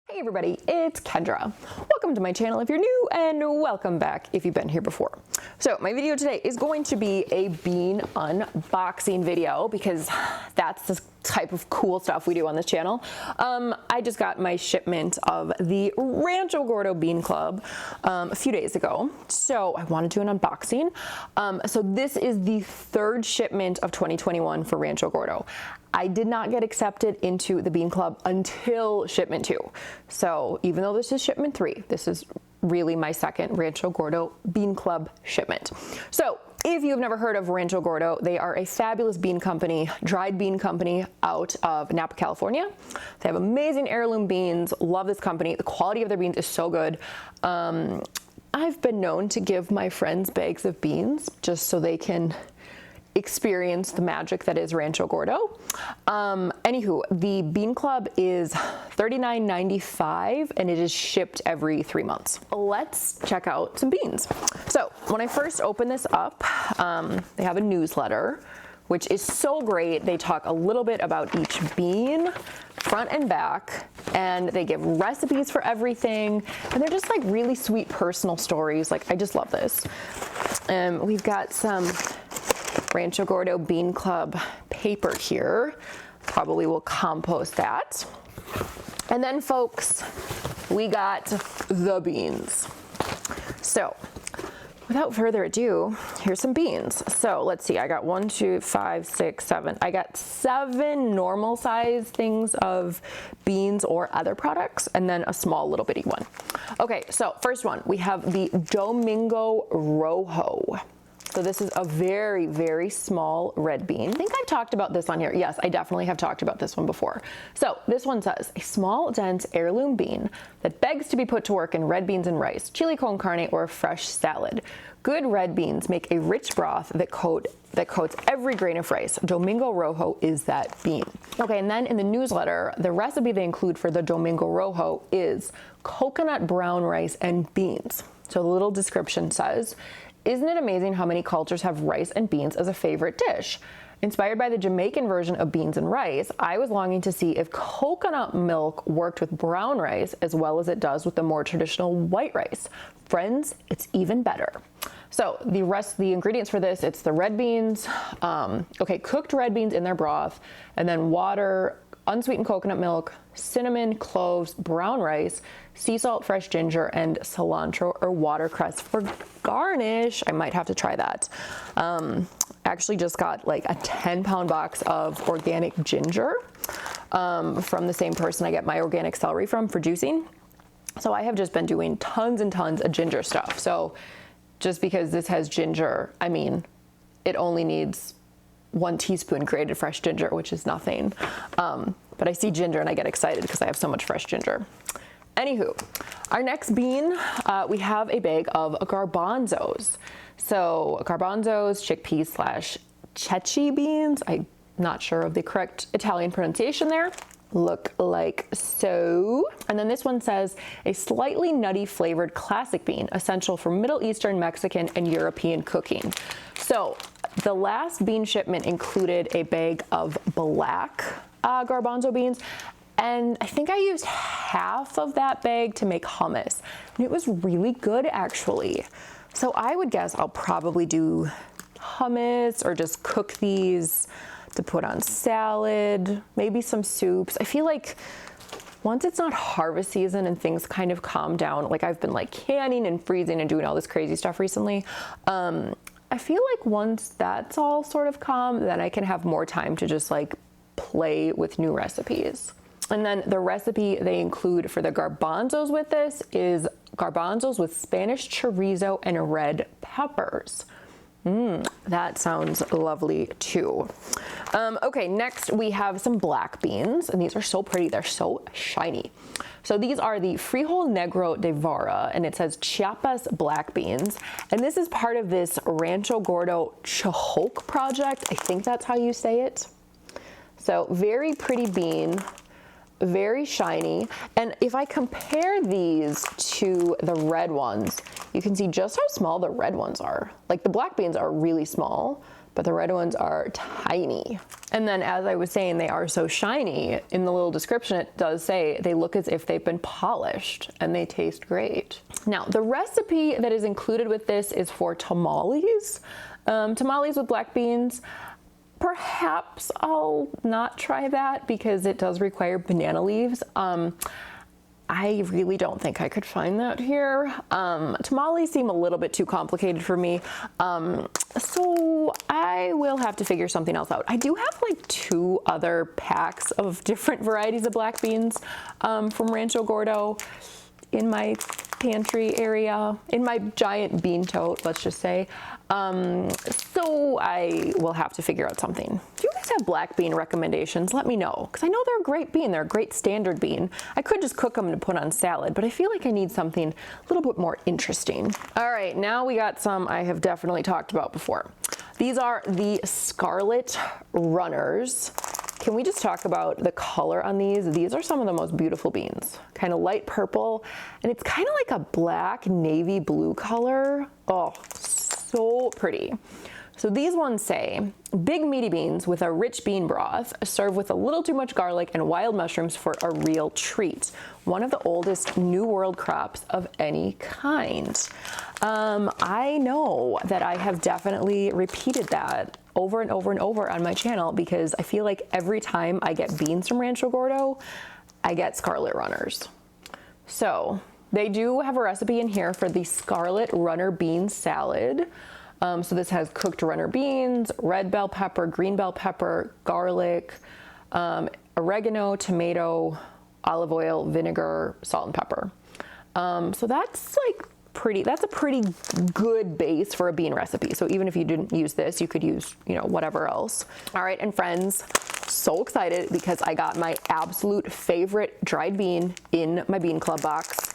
Hey everybody, it's Kendra. Welcome to my channel if you're new, and welcome back if you've been here before. So my video today is going to be a bean unboxing video because that's the type of cool stuff we do on this channel. I just got my shipment of the Rancho Gordo Bean Club a few days ago, so I wanted to do an unboxing. So this is the third shipment of 2021 for Rancho Gordo. I did not get accepted into the Bean Club until shipment 2. So even though this is shipment 3, this is really my second Rancho Gordo Bean Club shipment. So if you've never heard of Rancho Gordo, they are a fabulous bean company, dried bean company out of Napa, California. They have amazing heirloom beans. Love this company. The quality of their beans is so good. I've been known to give my friends bags of beans just so they can experience the magic that is Rancho Gordo. Anywho, the Bean Club is $39.95 and it is shipped every 3 months. Let's check out some beans. So when I first opened this up, they have a newsletter, which is so great. They talk a little bit about each bean, front and back, and they give recipes for everything. And they're just like really sweet personal stories. Like, I just love this. We've got some Rancho Gordo Bean Club paper here. Probably will compost that. And then folks, we got the beans. So without further ado, here's some beans. So let's see, I got 1, 2, 5, 6, 7. I got 7 normal size things of beans or other products, and then a small little bitty one. Okay, so first one, we have the Domingo Rojo. So this is a very, very small red bean. I think I've talked about this on here. Yes, I definitely have talked about this one before. So this one says, a small, dense heirloom bean that begs to be put to work in red beans and rice, chili con carne, or a fresh salad. Good red beans make a rich broth that coats every grain of rice. Domingo Rojo is that bean. Okay, and then in the newsletter, the recipe they include for the Domingo Rojo is coconut brown rice and beans. So the little description says, isn't it amazing how many cultures have rice and beans as a favorite dish? Inspired by the Jamaican version of beans and rice, I was longing to see if coconut milk worked with brown rice as well as it does with the more traditional white rice. Friends, it's even better. So the rest of the ingredients for this, it's the red beans, cooked red beans in their broth, and then water, unsweetened coconut milk, cinnamon, cloves, brown rice, sea salt, fresh ginger, and cilantro or watercress for garnish. I might have to try that. Actually just got like a 10-pound box of organic ginger from the same person I get my organic celery from for juicing. So I have just been doing tons and tons of ginger stuff. So just because this has ginger, I mean, it only needs 1 teaspoon grated fresh ginger, which is nothing. But I see ginger and I get excited because I have so much fresh ginger. Anywho, our next bean, we have a bag of garbanzos. So garbanzos, chickpeas slash ceci beans. I'm not sure of the correct Italian pronunciation there. Look like so. And then this one says a slightly nutty flavored classic bean, essential for Middle Eastern, Mexican, and European cooking. So the last bean shipment included a bag of black garbanzo beans, and I think I used half of that bag to make hummus, and it was really good actually. So I would guess I'll probably do hummus or just cook these to put on salad, maybe some soups. I feel like once it's not harvest season and things kind of calm down, like I've been like canning and freezing and doing all this crazy stuff recently, I feel like once that's all sort of calm, then I can have more time to just like play with new recipes. And then the recipe they include for the garbanzos with this is garbanzos with Spanish chorizo and red peppers. That sounds lovely too. Okay, next we have some black beans, and these are so pretty. They're so shiny. So these are the Frijol Negro de Vara, and it says Chiapas black beans. And this is part of this Rancho Gordo Chohoke project. I think that's how you say it. So very pretty bean, very shiny. And if I compare these to the red ones, you can see just how small the red ones are. Like the black beans are really small, but the red ones are tiny. And then as I was saying, they are so shiny. In the little description, it does say they look as if they've been polished and they taste great. Now, the recipe that is included with this is for tamales. Tamales with black beans. Perhaps I'll not try that because it does require banana leaves. I really don't think I could find that here. Tamales seem a little bit too complicated for me. So I will have to figure something else out. I do have like 2 other packs of different varieties of black beans from Rancho Gordo in my pantry area, in my giant bean tote, let's just say. So I will have to figure out something. If you guys have black bean recommendations, let me know, because I know they're a great bean. They're a great standard bean. I could just cook them to put on salad, but I feel like I need something a little bit more interesting. All right, now we got some I have definitely talked about before. These are the Scarlet Runners. Can we just talk about the color on these? These are some of the most beautiful beans. Kind of light purple, and it's kind of like a black navy blue color. Oh, so pretty. So these ones say, big meaty beans with a rich bean broth, served with a little too much garlic and wild mushrooms for a real treat. One of the oldest New World crops of any kind. I know that I have definitely repeated that over and over and over on my channel because I feel like every time I get beans from Rancho Gordo, I get Scarlet Runners. So they do have a recipe in here for the Scarlet Runner bean salad. So this has cooked runner beans, red bell pepper, green bell pepper, garlic, oregano, tomato, olive oil, vinegar, salt and pepper. So that's like that's a pretty good base for a bean recipe. So even if you didn't use this, you could use, whatever else. All right, and friends, so excited because I got my absolute favorite dried bean in my Bean Club box.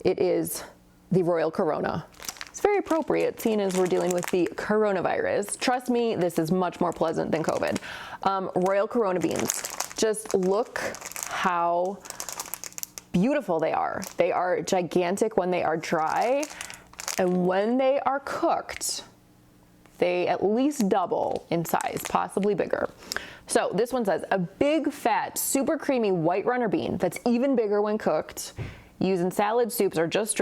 It is the Royal Corona. It's very appropriate, seeing as we're dealing with the coronavirus. Trust me, this is much more pleasant than COVID. Royal Corona beans. Just look how beautiful they are. They are gigantic when they are dry, and when they are cooked, they at least double in size, possibly bigger. So this one says, a big, fat, super creamy white runner bean that's even bigger when cooked. Use in salad, soups, or just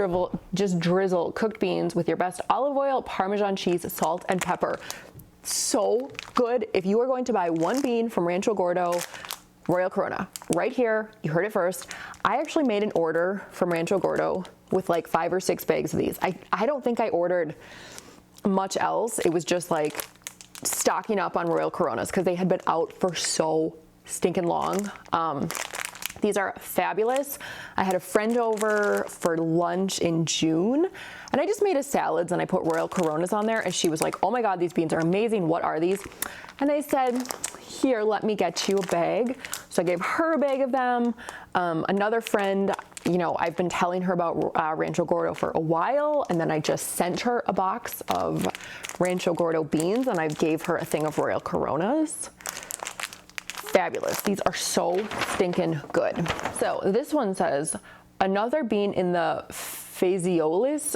drizzle cooked beans with your best olive oil, Parmesan cheese, salt, and pepper. So good. If you are going to buy one bean from Rancho Gordo, Royal Corona, right here, you heard it first. I actually made an order from Rancho Gordo with like 5 or 6 bags of these. I don't think I ordered much else. It was just like stocking up on Royal Coronas because they had been out for so stinking long. These are fabulous. I had a friend over for lunch in June, and I just made a salads and I put Royal Coronas on there, and she was like, oh my God, these beans are amazing. What are these? And I said, here, let me get you a bag. So I gave her a bag of them. Another friend, I've been telling her about Rancho Gordo for a while, and then I just sent her a box of Rancho Gordo beans, and I gave her a thing of Royal Coronas. Fabulous. These are so stinking good. So this one says, another bean in the Phaseolus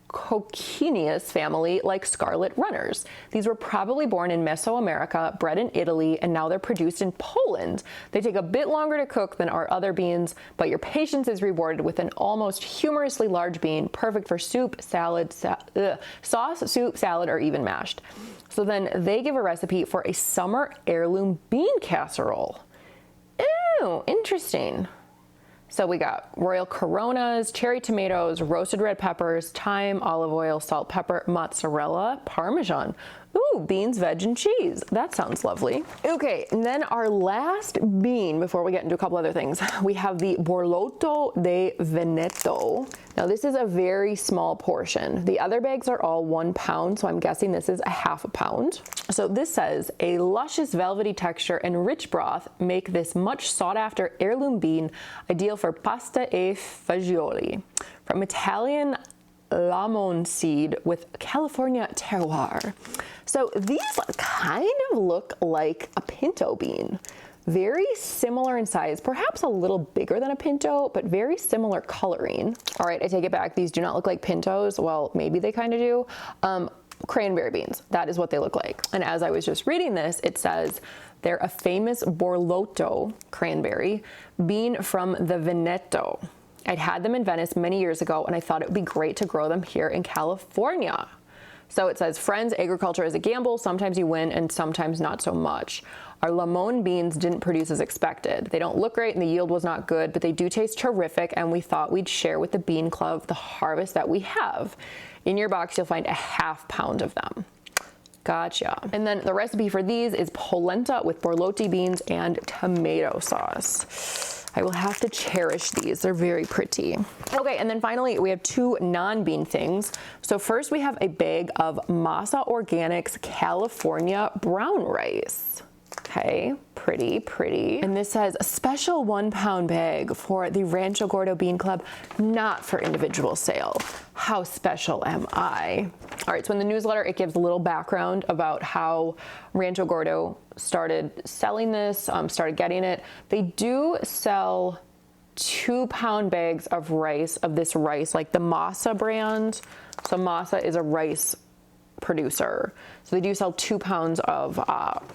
cochineus family, like Scarlet Runners. These were probably born in Mesoamerica, bred in Italy, and now they're produced in Poland. They take a bit longer to cook than our other beans, but your patience is rewarded with an almost humorously large bean, perfect for soup, salad, sauce, soup, salad, or even mashed. So then they give a recipe for a summer heirloom bean casserole. Ew, interesting. So we got Royal Coronas, cherry tomatoes, roasted red peppers, thyme, olive oil, salt, pepper, mozzarella, Parmesan. Ooh, beans, veg, and cheese. That sounds lovely. Okay, and then our last bean before we get into a couple other things, we have the Borlotto di Veneto. Now this is a very small portion. The other bags are all 1 pound, so I'm guessing this is a ½ pound. So this says, a luscious velvety texture and rich broth make this much sought after heirloom bean ideal for pasta e fagioli. From Italian lemon seed with California terroir. So these kind of look like a pinto bean. Very similar in size, perhaps a little bigger than a pinto, but very similar coloring. All right, I take it back. These do not look like pintos. Well, maybe they kind of do. cranberry beans. That is what they look like. And as I was just reading this, it says they're a famous Borlotto cranberry bean from the Veneto. I'd had them in Venice many years ago, and I thought it would be great to grow them here in California. So it says, friends, agriculture is a gamble. Sometimes you win and sometimes not so much. Our lemon beans didn't produce as expected. They don't look great and the yield was not good, but they do taste terrific, and we thought we'd share with the Bean Club the harvest that we have. In your box, you'll find a ½ pound of them. Gotcha. And then the recipe for these is polenta with borlotti beans and tomato sauce. I will have to cherish these. They're very pretty. Okay, and then finally, we have 2 non-bean things. So first we have a bag of Massa Organics California brown rice. Okay, pretty. And this says a special 1 pound bag for the Rancho Gordo Bean Club, not for individual sale. How special am I? All right, so in the newsletter, it gives a little background about how Rancho Gordo started selling this, started getting it. They do sell 2 pound bags of rice, of this rice, like the Massa brand. So Massa is a rice producer. So they do sell 2 pounds of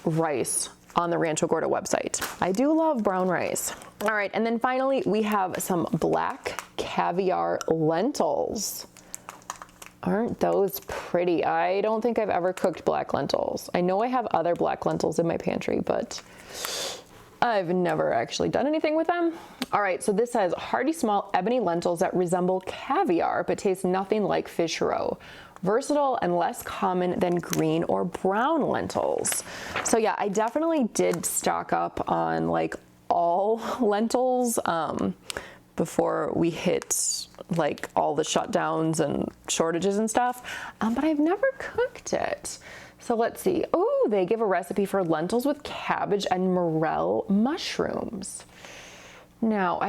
rice on the Rancho Gordo website. I do love brown rice. All right, and then finally we have some black caviar lentils. Aren't those pretty? I don't think I've ever cooked black lentils. I know I have other black lentils in my pantry, but I've never actually done anything with them. All right, so this says hearty small ebony lentils that resemble caviar but taste nothing like fish roe. Versatile and less common than green or brown lentils. So yeah, I definitely did stock up on like all lentils before we hit like all the shutdowns and shortages and stuff, but I've never cooked it. So let's see. Oh, they give a recipe for lentils with cabbage and morel mushrooms. Now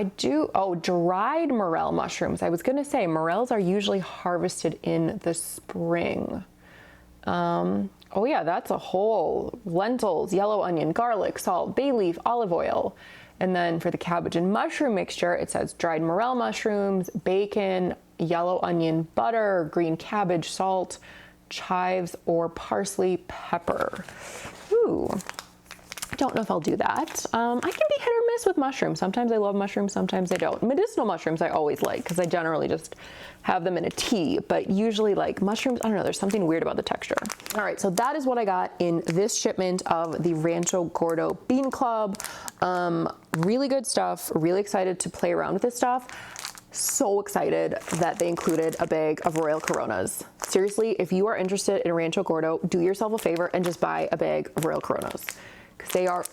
dried morel mushrooms. I was gonna say morels are usually harvested in the spring. Oh yeah, that's a whole lentils, yellow onion, garlic, salt, bay leaf, olive oil. And then for the cabbage and mushroom mixture, it says dried morel mushrooms, bacon, yellow onion, butter, green cabbage, salt, chives, or parsley pepper. Ooh. I don't know if I'll do that. I can be hit or miss with mushrooms. Sometimes I love mushrooms, sometimes I don't. Medicinal mushrooms I always like because I generally just have them in a tea, but usually like mushrooms, I don't know, there's something weird about the texture. All right, so that is what I got in this shipment of the Rancho Gordo Bean Club. Really good stuff, really excited to play around with this stuff. So excited that they included a bag of Royal Coronas. Seriously, if you are interested in Rancho Gordo, do yourself a favor and just buy a bag of Royal Coronas. Because they are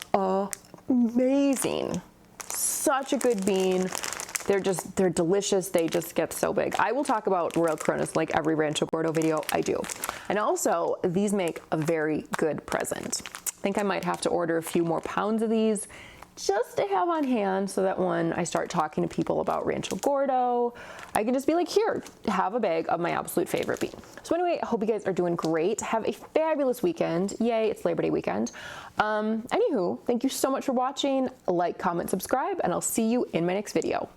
amazing. Such a good bean. They're delicious. They just get so big. I will talk about Royal Coronas like every Rancho Gordo video I do. And also, these make a very good present. I think I might have to order a few more pounds of these just to have on hand so that when I start talking to people about Rancho Gordo, I can just be like, here, have a bag of my absolute favorite bean. So anyway, I hope you guys are doing great. Have a fabulous weekend. Yay, it's Labor Day weekend. Anywho, thank you so much for watching. Like, comment, subscribe, and I'll see you in my next video.